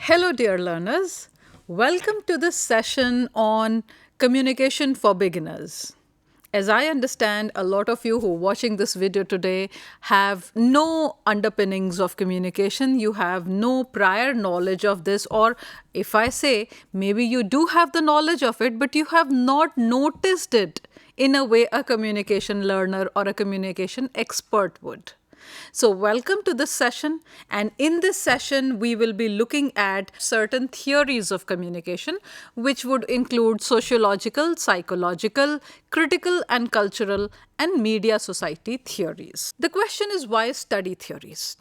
Hello, dear learners. Welcome to this session on communication for beginners. As I understand, a lot of you who are watching this video today have no underpinnings of communication. You have no prior knowledge of this, or if I say, maybe you do have the knowledge of it, but you have not noticed it in a way a communication learner or a communication expert would. So, welcome to this session. And in this session, we will be looking at certain theories of communication, which would include sociological, psychological, critical and cultural, and media society theories. The question is, why study theories?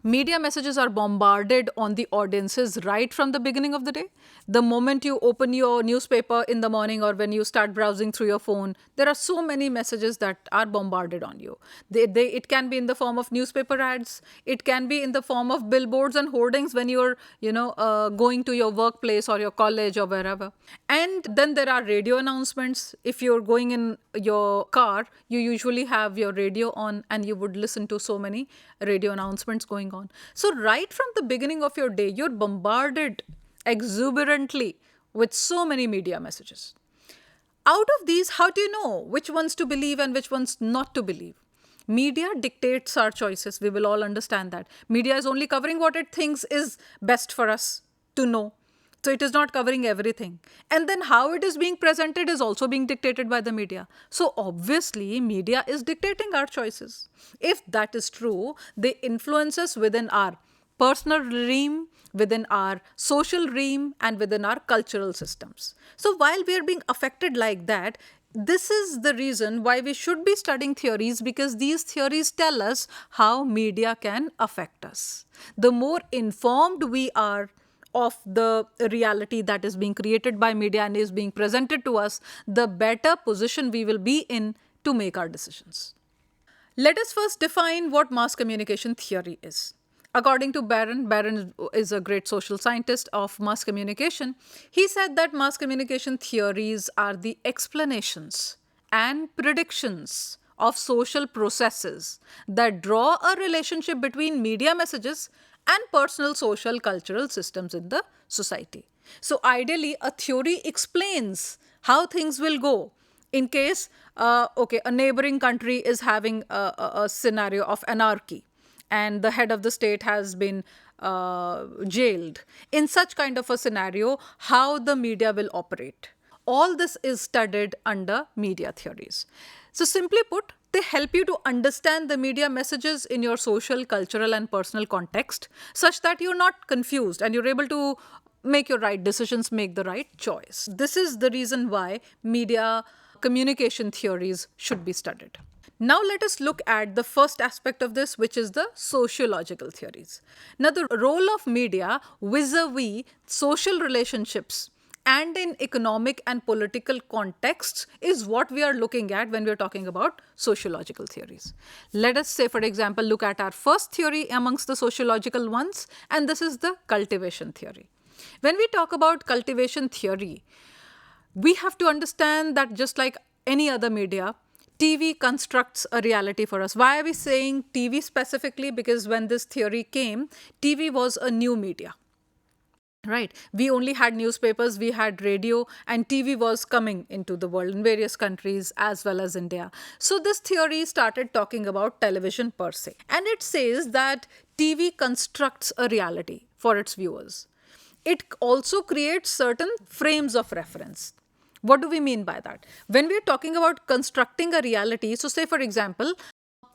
Media messages are bombarded on the audiences right from the beginning of the day. The moment you open your newspaper in the morning or when you start browsing through your phone, there are so many messages that are bombarded on you. It can be in the form of newspaper ads. It can be in the form of billboards and hoardings when you're, going to your workplace or your college or wherever. And then there are radio announcements. If you're going in your car, you usually have your radio on and you would listen to so many radio announcements going on. So right from the beginning of your day, you're bombarded exuberantly with so many media messages. Out of these, how do you know which ones to believe and which ones not to believe? Media dictates our choices. We will all understand that. Media is only covering what it thinks is best for us to know. So it is not covering everything. And then how it is being presented is also being dictated by the media. So obviously, media is dictating our choices. If that is true, they influence us within our personal realm, within our social realm, and within our cultural systems. So while we are being affected like that, this is the reason why we should be studying theories, because these theories tell us how media can affect us. The more informed we are of the reality that is being created by media and is being presented to us, the better position we will be in to make our decisions. Let us first define what mass communication theory is. According to Barron is a great social scientist of mass communication. He said that mass communication theories are the explanations and predictions of social processes that draw a relationship between media messages and personal, social, cultural systems in the society. So ideally, a theory explains how things will go in case, a neighboring country is having a scenario of anarchy and the head of the state has been jailed. In such kind of a scenario, how the media will operate. All this is studied under media theories. So simply put, they help you to understand the media messages in your social, cultural, and personal context such that you're not confused and you're able to make your right decisions, make the right choice. This is the reason why media communication theories should be studied. Now let us look at the first aspect of this, which is the sociological theories. Now the role of media vis-a-vis social relationships and in economic and political contexts is what we are looking at when we are talking about sociological theories. Let us say, for example, look at our first theory amongst the sociological ones, and this is the cultivation theory. When we talk about cultivation theory, we have to understand that just like any other media, TV constructs a reality for us. Why are we saying TV specifically? Because when this theory came, TV was a new media. Right. We only had newspapers, we had radio, and TV was coming into the world in various countries as well as India. So this theory started talking about television per se. And it says that TV constructs a reality for its viewers. It also creates certain frames of reference. What do we mean by that? When we're talking about constructing a reality, so say for example,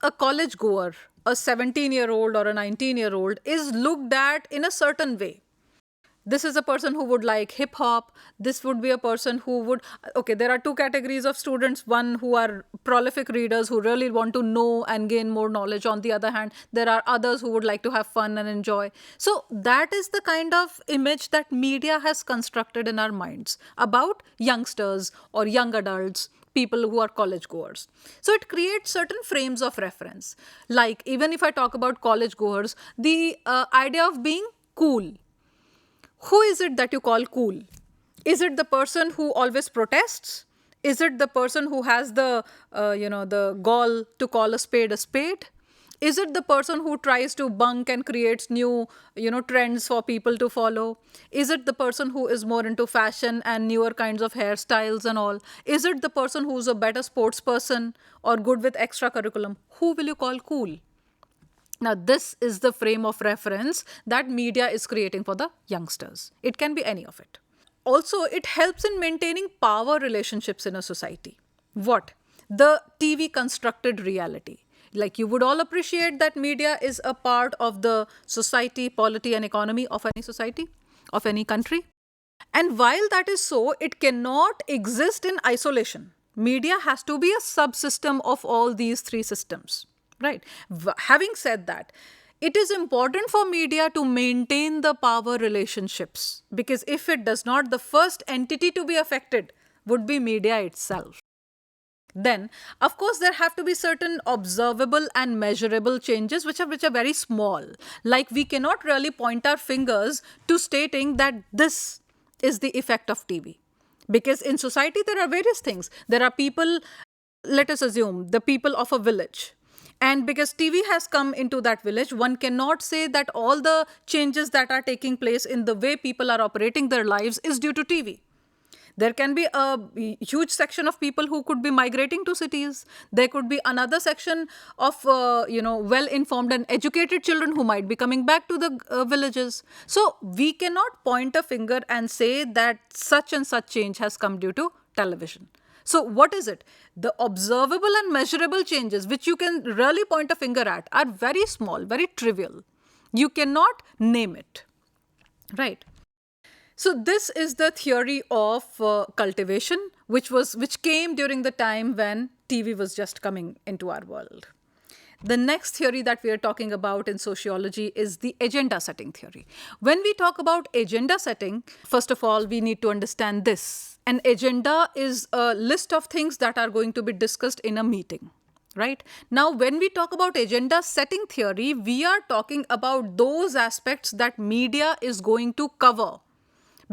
a college goer, a 17-year-old or a 19-year-old is looked at in a certain way. This is a person who would like hip hop. This would be a person who would, there are two categories of students. One who are prolific readers who really want to know and gain more knowledge. On the other hand, there are others who would like to have fun and enjoy. So that is the kind of image that media has constructed in our minds about youngsters or young adults, people who are college goers. So it creates certain frames of reference. Like even if I talk about college goers, the idea of being cool. Who is it that you call cool? Is it the person who always protests? Is it the person who has the gall to call a spade a spade? Is it the person who tries to bunk and creates new, trends for people to follow? Is it the person who is more into fashion and newer kinds of hairstyles and all? Is it the person who's a better sports person or good with extra curriculum? Who will you call cool? Now, this is the frame of reference that media is creating for the youngsters. It can be any of it. Also, it helps in maintaining power relationships in a society. What? The TV constructed reality. Like, you would all appreciate that media is a part of the society, polity, and economy of any society, of any country. And while that is so, it cannot exist in isolation. Media has to be a subsystem of all these three systems, right? Having said that, it is important for media to maintain the power relationships, because if it does not, the first entity to be affected would be media itself. Then, of course, there have to be certain observable and measurable changes which are very small. Like, we cannot really point our fingers to stating that this is the effect of TV. Because in society, there are various things. There are people, let us assume, the people of a village. And because TV has come into that village, one cannot say that all the changes that are taking place in the way people are operating their lives is due to TV. There can be a huge section of people who could be migrating to cities. There could be another section of, well-informed and educated children who might be coming back to the villages. So we cannot point a finger and say that such and such change has come due to television. So what is it? The observable and measurable changes, which you can really point a finger at, are very small, very trivial. You cannot name it, right? So this is the theory of cultivation, which came during the time when TV was just coming into our world. The next theory that we are talking about in sociology is the agenda setting theory. When we talk about agenda setting, first of all, we need to understand this. An agenda is a list of things that are going to be discussed in a meeting, right? Now, when we talk about agenda setting theory, we are talking about those aspects that media is going to cover,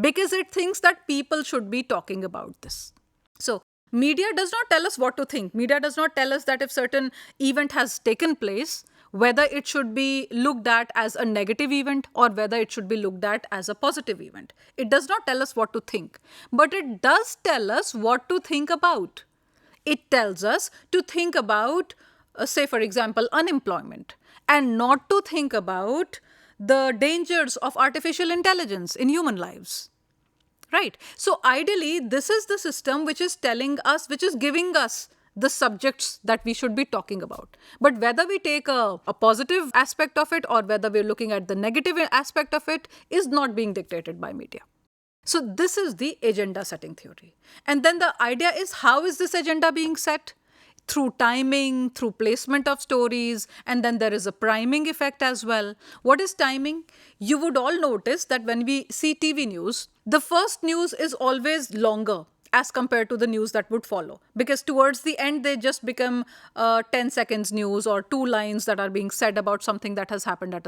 because it thinks that people should be talking about this. So, media does not tell us what to think. Media does not tell us that if certain event has taken place, whether it should be looked at as a negative event or whether it should be looked at as a positive event. It does not tell us what to think, but it does tell us what to think about. It tells us to think about, say for example, unemployment, and not to think about the dangers of artificial intelligence in human lives. Right. So ideally, this is the system which is telling us, which is giving us the subjects that we should be talking about. But whether we take a positive aspect of it or whether we're looking at the negative aspect of it is not being dictated by media. So this is the agenda setting theory. And then the idea is, how is this agenda being set? Through timing, through placement of stories, and then there is a priming effect as well. What is timing? You would all notice that when we see TV news, the first news is always longer as compared to the news that would follow, because towards the end they just become 10 seconds news or 2 lines that are being said about something that has happened at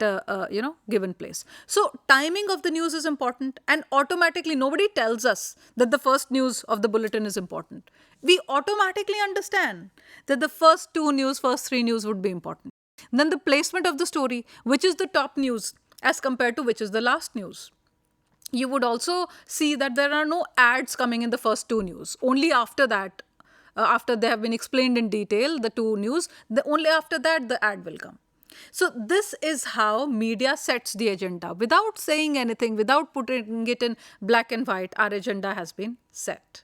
a given place. So timing of the news is important, and automatically nobody tells us that the first news of the bulletin is important. We automatically understand that the first 3 news would be important. And then the placement of the story, which is the top news as compared to which is the last news. You would also see that there are no ads coming in the first 2 news. Only after that, after they have been explained in detail, the 2 news, only after that the ad will come. So this is how media sets the agenda. Without saying anything, without putting it in black and white, our agenda has been set.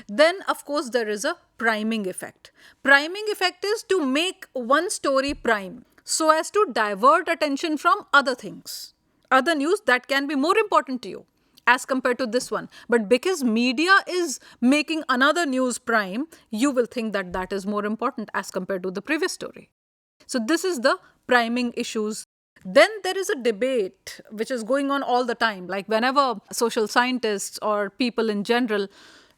Then, of course, there is a priming effect. Priming effect is to make one story prime so as to divert attention from other things, other news that can be more important to you as compared to this one. But because media is making another news prime, you will think that that is more important as compared to the previous story. So this is the priming issues. Then there is a debate which is going on all the time. Like whenever social scientists or people in general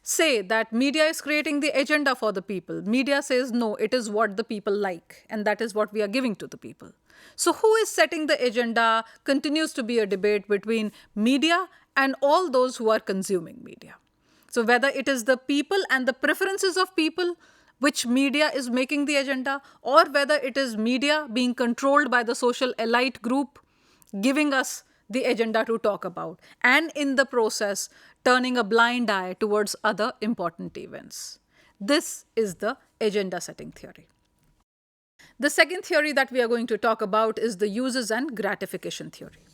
say that media is creating the agenda for the people, media says no, it is what the people like, and that is what we are giving to the people. So who is setting the agenda continues to be a debate between media and all those who are consuming media. So whether it is the people and the preferences of people, which media is making the agenda, or whether it is media being controlled by the social elite group giving us the agenda to talk about, and in the process, turning a blind eye towards other important events. This is the agenda setting theory. The second theory that we are going to talk about is the uses and gratification theory.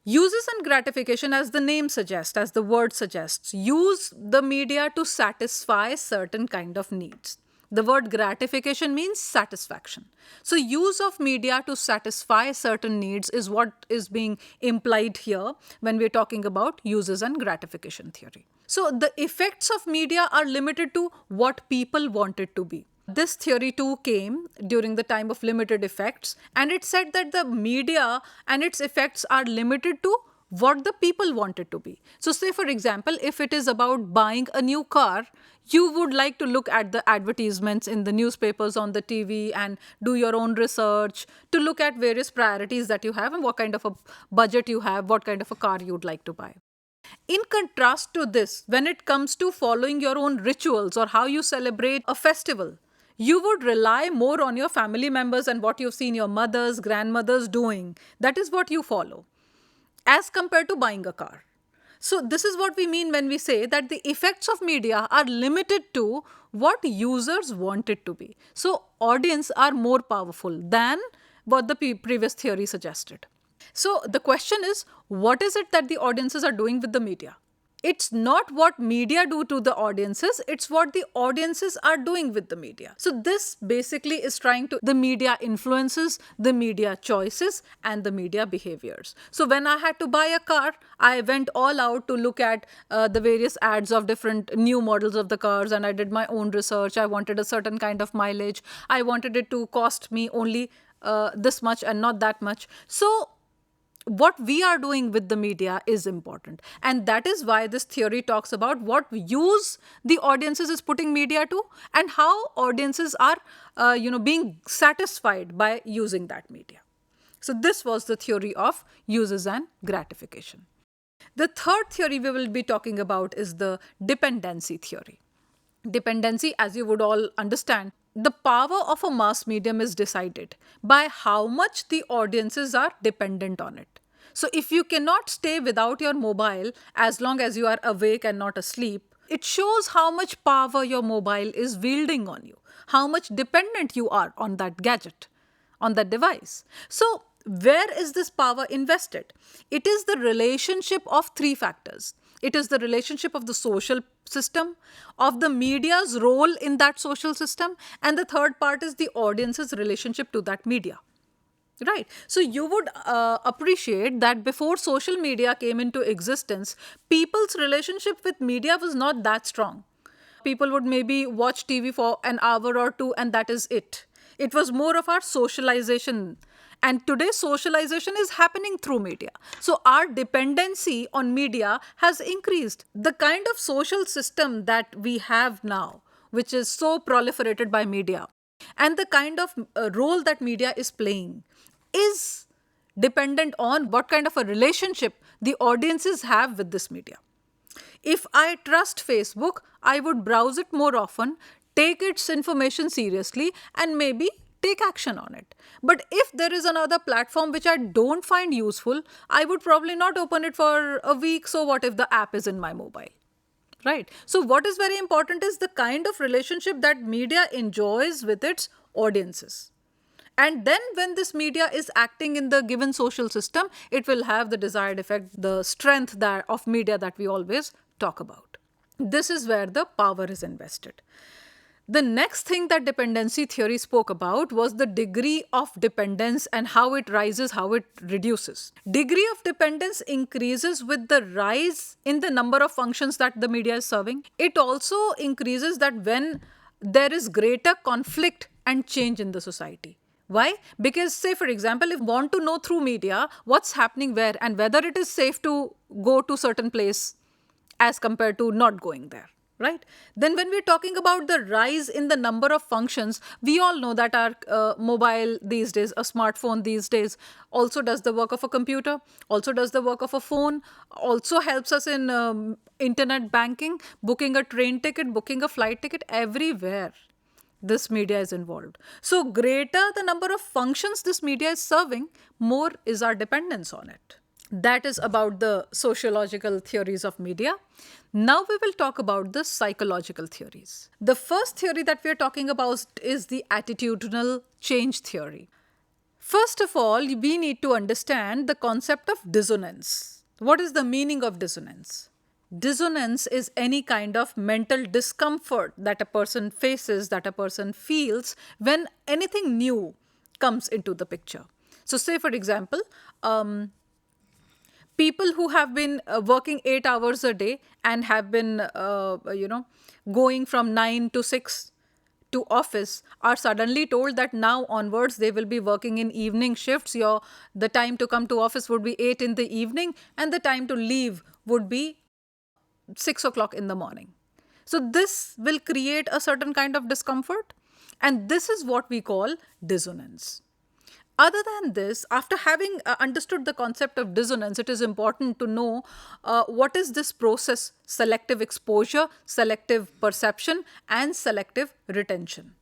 Uses and gratification, as the name suggests, as the word suggests, use the media to satisfy certain kind of needs. The word gratification means satisfaction. So use of media to satisfy certain needs is what is being implied here when we're talking about uses and gratification theory. So the effects of media are limited to what people want it to be. This theory too came during the time of limited effects, and it said that the media and its effects are limited to what the people want it to be. So say for example, if it is about buying a new car, you would like to look at the advertisements in the newspapers, on the TV, and do your own research to look at various priorities that you have and what kind of a budget you have, what kind of a car you'd like to buy. In contrast to this, when it comes to following your own rituals or how you celebrate a festival, you would rely more on your family members and what you've seen your mothers, grandmothers doing. That is what you follow, as compared to buying a car. So this is what we mean when we say that the effects of media are limited to what users want it to be. So audience are more powerful than what the previous theory suggested. So the question is, what is it that the audiences are doing with the media? It's not what media do to the audiences, it's what the audiences are doing with the media. So this basically is trying to, the media influences, the media choices, and the media behaviors. So when I had to buy a car, I went all out to look at the various ads of different new models of the cars, and I did my own research. I wanted a certain kind of mileage. I wanted it to cost me only this much and not that much. So what we are doing with the media is important, and that is why this theory talks about what use the audiences is putting media to and how audiences are being satisfied by using that media. So this was the theory of uses and gratification. The third theory we will be talking about is the dependency theory. Dependency, as you would all understand, the power of a mass medium is decided by how much the audiences are dependent on it. So if you cannot stay without your mobile as long as you are awake and not asleep, it shows how much power your mobile is wielding on you, how much dependent you are on that gadget, on that device. So where is this power invested? It is the relationship of three factors. It is the relationship of the social system, of the media's role in that social system, and the third part is the audience's relationship to that media. Right. So you would appreciate that before social media came into existence, people's relationship with media was not that strong. People would maybe watch TV for an hour or two, and that is it. It was more of our socialization. And today, socialization is happening through media. So our dependency on media has increased. The kind of social system that we have now, which is so proliferated by media, and the kind of role that media is playing, is dependent on what kind of a relationship the audiences have with this media. If I trust Facebook, I would browse it more often, take its information seriously, and maybe take action on it. But if there is another platform which I don't find useful, I would probably not open it for a week. So what if the app is in my mobile? Right. So what is very important is the kind of relationship that media enjoys with its audiences. And then when this media is acting in the given social system, it will have the desired effect, the strength that of media that we always talk about. This is where the power is invested. The next thing that dependency theory spoke about was the degree of dependence and how it rises, how it reduces. Degree of dependence increases with the rise in the number of functions that the media is serving. It also increases that when there is greater conflict and change in the society. Why? Because, say, for example, if you want to know through media what's happening where and whether it is safe to go to certain place as compared to not going there, right? Then when we're talking about the rise in the number of functions, we all know that our mobile these days, a smartphone these days, also does the work of a computer, also does the work of a phone, also helps us in internet banking, booking a train ticket, booking a flight ticket, everywhere. this media is involved. So, greater the number of functions this media is serving, more is our dependence on it. That is about the sociological theories of media. Now we will talk about the psychological theories. The first theory that we are talking about is the attitudinal change theory. First of all, we need to understand the concept of dissonance. What is the meaning of dissonance? Dissonance is any kind of mental discomfort that a person faces, that a person feels when anything new comes into the picture. So, say for example, people who have been working 8 hours a day and have been, going from 9 to 6 to office are suddenly told that now onwards they will be working in evening shifts. The time to come to office would be 8 in the evening and the time to leave would be 6 o'clock in the morning. So this will create a certain kind of discomfort, and this is what we call dissonance. Other than this, after having understood the concept of dissonance, it is important to know what is this process: selective exposure, selective perception, and selective retention.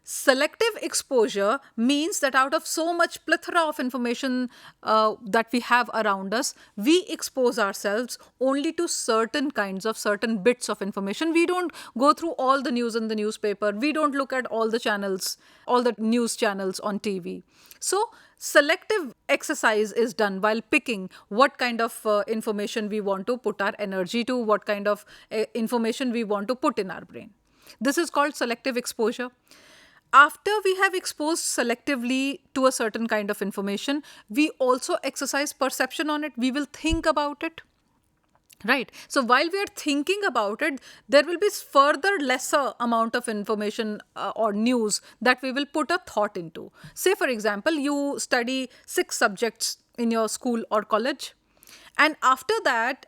Selective exposure means that out of so much plethora of information that we have around us, we expose ourselves only to certain bits of information. We don't go through all the news in the newspaper. We don't look at all the channels, all the news channels on TV. So, selective exercise is done while picking what kind of information we want to put our energy to, what kind of information we want to put in our brain. This is called selective exposure. After we have exposed selectively to a certain kind of information, we also exercise perception on it. We will think about it. Right. So while we are thinking about it, there will be further lesser amount of information or news that we will put a thought into. Say, for example, you study 6 subjects in your school or college. And after that,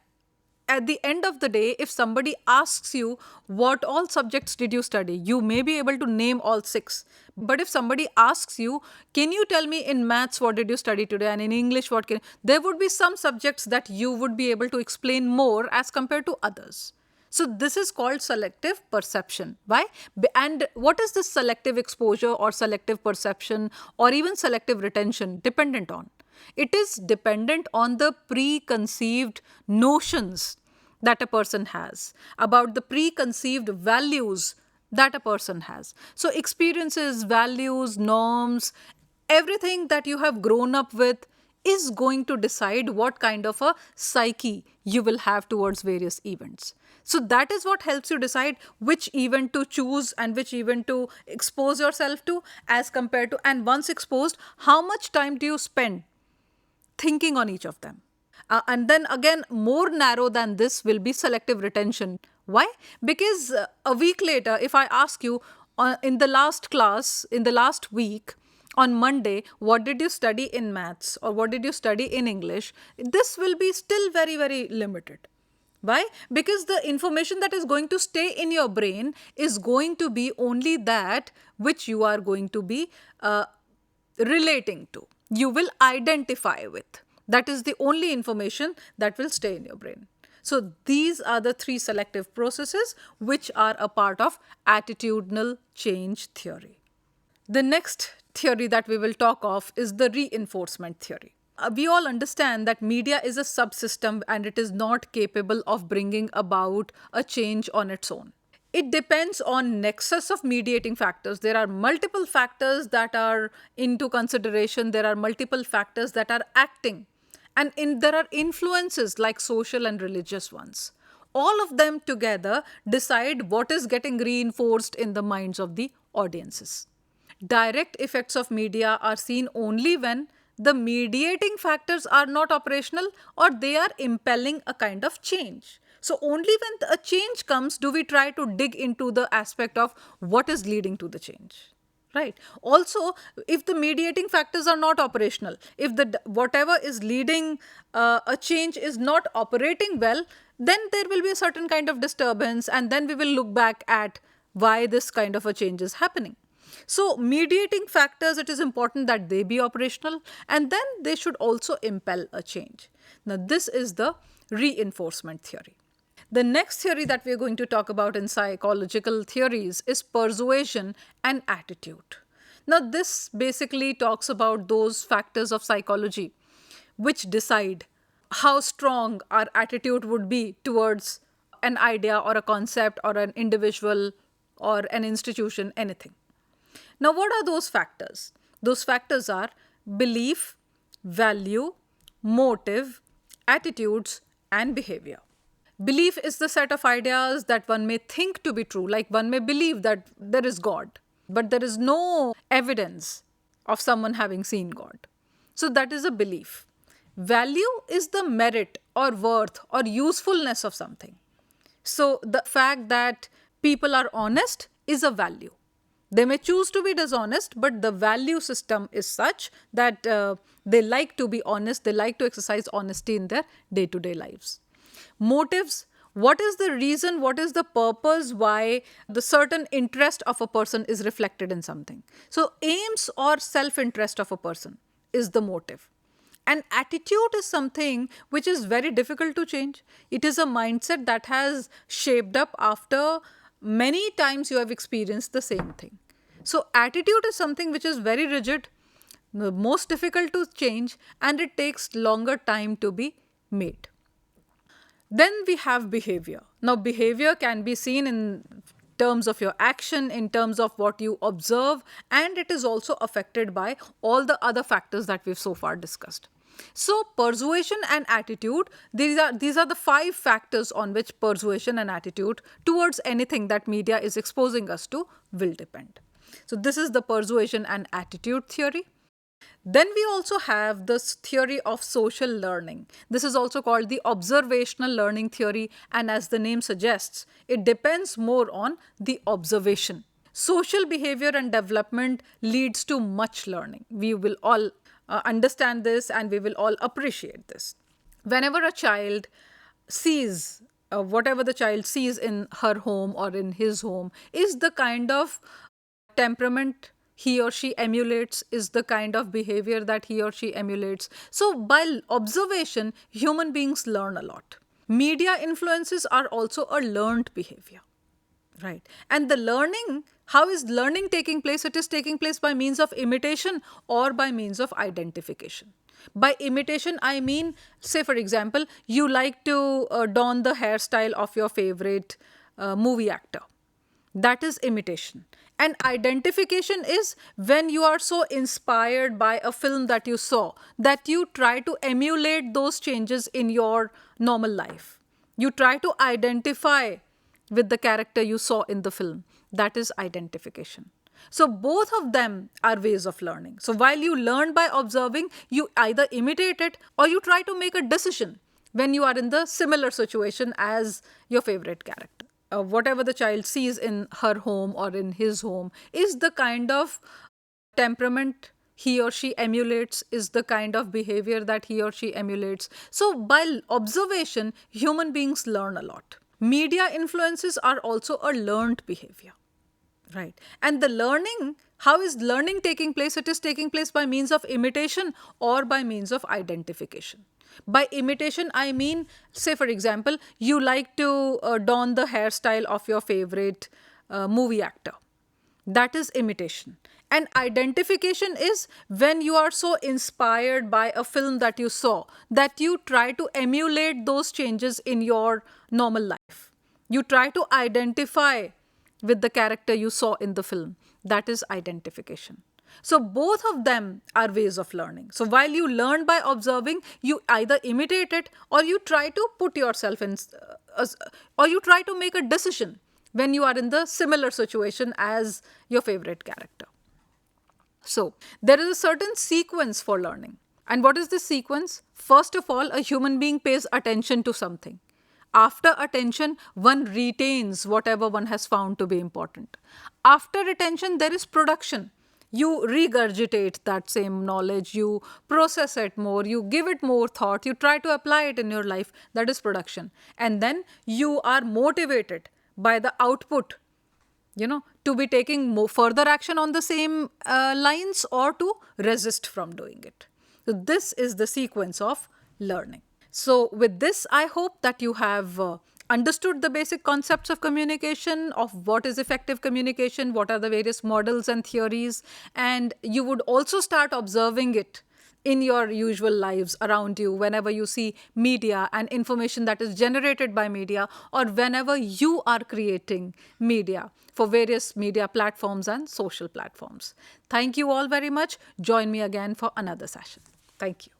at the end of the day, if somebody asks you what all subjects did you study, you may be able to name all 6. But if somebody asks you, can you tell me in maths what did you study today, and in English there would be some subjects that you would be able to explain more as compared to others. So this is called selective perception. Why? And what is this selective exposure or selective perception or even selective retention dependent on? It is dependent on the preconceived notions that a person has, about the preconceived values that a person has. So experiences, values, norms, everything that you have grown up with is going to decide what kind of a psyche you will have towards various events. So that is what helps you decide which event to choose and which event to expose yourself to, as compared to, and once exposed, how much time do you spend thinking on each of them. And then again, more narrow than this will be selective retention. Why? Because a week later, if I ask you in the last class, in the last week, on Monday, what did you study in maths or what did you study in English? This will be still very, very limited. Why? Because the information that is going to stay in your brain is going to be only that which you are going to be relating to. You will identify with. That is the only information that will stay in your brain. So these are the 3 selective processes which are a part of attitudinal change theory. The next theory that we will talk of is the reinforcement theory. We all understand that media is a subsystem and it is not capable of bringing about a change on its own. It depends on nexus of mediating factors. There are multiple factors that are into consideration. There are multiple factors that are acting. And there are influences like social and religious ones. All of them together decide what is getting reinforced in the minds of the audiences. Direct effects of media are seen only when the mediating factors are not operational or they are impelling a kind of change. So only when a change comes do we try to dig into the aspect of what is leading to the change. Right. Also, if the mediating factors are not operational, if whatever is leading a change is not operating well, then there will be a certain kind of disturbance, and then we will look back at why this kind of a change is happening. So mediating factors, it is important that they be operational, and then they should also impel a change. Now, this is the reinforcement theory. The next theory that we are going to talk about in psychological theories is persuasion and attitude. Now, this basically talks about those factors of psychology which decide how strong our attitude would be towards an idea or a concept or an individual or an institution, anything. Now, what are those factors? Those factors are belief, value, motive, attitudes, and behavior. Belief is the set of ideas that one may think to be true, like one may believe that there is God, but there is no evidence of someone having seen God. So that is a belief. Value is the merit or worth or usefulness of something. So the fact that people are honest is a value. They may choose to be dishonest, but the value system is such that they like to be honest, they like to exercise honesty in their day-to-day lives. Motives, what is the reason, what is the purpose why the certain interest of a person is reflected in something. So aims or self-interest of a person is the motive. And attitude is something which is very difficult to change. It is a mindset that has shaped up after many times you have experienced the same thing. So attitude is something which is very rigid, the most difficult to change, and it takes longer time to be made. Then we have behavior. Now, behavior can be seen in terms of your action, in terms of what you observe, and it is also affected by all the other factors that we've so far discussed. So, persuasion and attitude, these are the 5 factors on which persuasion and attitude towards anything that media is exposing us to will depend. So, this is the persuasion and attitude theory. Then we also have this theory of social learning. This is also called the observational learning theory, and as the name suggests, it depends more on the observation. Social behavior and development leads to much learning. We will all understand this and we will all appreciate this. Whenever a child sees, whatever the child sees in her home or in his home is the kind of temperament he or she emulates, is the kind of behavior that he or she emulates. So by observation, human beings learn a lot. Media influences are also a learned behavior, right? And the learning, how is learning taking place? It is taking place by means of imitation or by means of identification. By imitation, I mean, say for example, you like to don the hairstyle of your favorite movie actor. That is imitation. And identification is when you are so inspired by a film that you saw that you try to emulate those changes in your normal life. You try to identify with the character you saw in the film. That is identification. So both of them are ways of learning. So while you learn by observing, you either imitate it or you try to make a decision when you are in the similar situation as your favorite character. Whatever the child sees in her home or in his home is the kind of temperament he or she emulates, is the kind of behavior that he or she emulates. So by observation, human beings learn a lot. Media influences are also a learned behavior, right? And the learning, how is learning taking place? It is taking place by means of imitation or by means of identification. By imitation, I mean, say for example, you like to don the hairstyle of your favorite movie actor. That is imitation. And identification is when you are so inspired by a film that you saw that you try to emulate those changes in your normal life. You try to identify with the character you saw in the film. That is identification. So both of them are ways of learning. So while you learn by observing, you either imitate it or you try to put yourself in, or you try to make a decision when you are in the similar situation as your favorite character. So there is a certain sequence for learning. And what is the sequence? First of all, a human being pays attention to something. After attention, one retains whatever one has found to be important. After retention, there is production. You regurgitate that same knowledge, you process it more, you give it more thought, you try to apply it in your life. That is production. And then you are motivated by the output, to be taking more further action on the same lines or to resist from doing it. So this is the sequence of learning. So with this, I hope that you have understood the basic concepts of communication, of what is effective communication, what are the various models and theories, and you would also start observing it in your usual lives around you whenever you see media and information that is generated by media, or whenever you are creating media for various media platforms and social platforms. Thank you all very much. Join me again for another session. Thank you.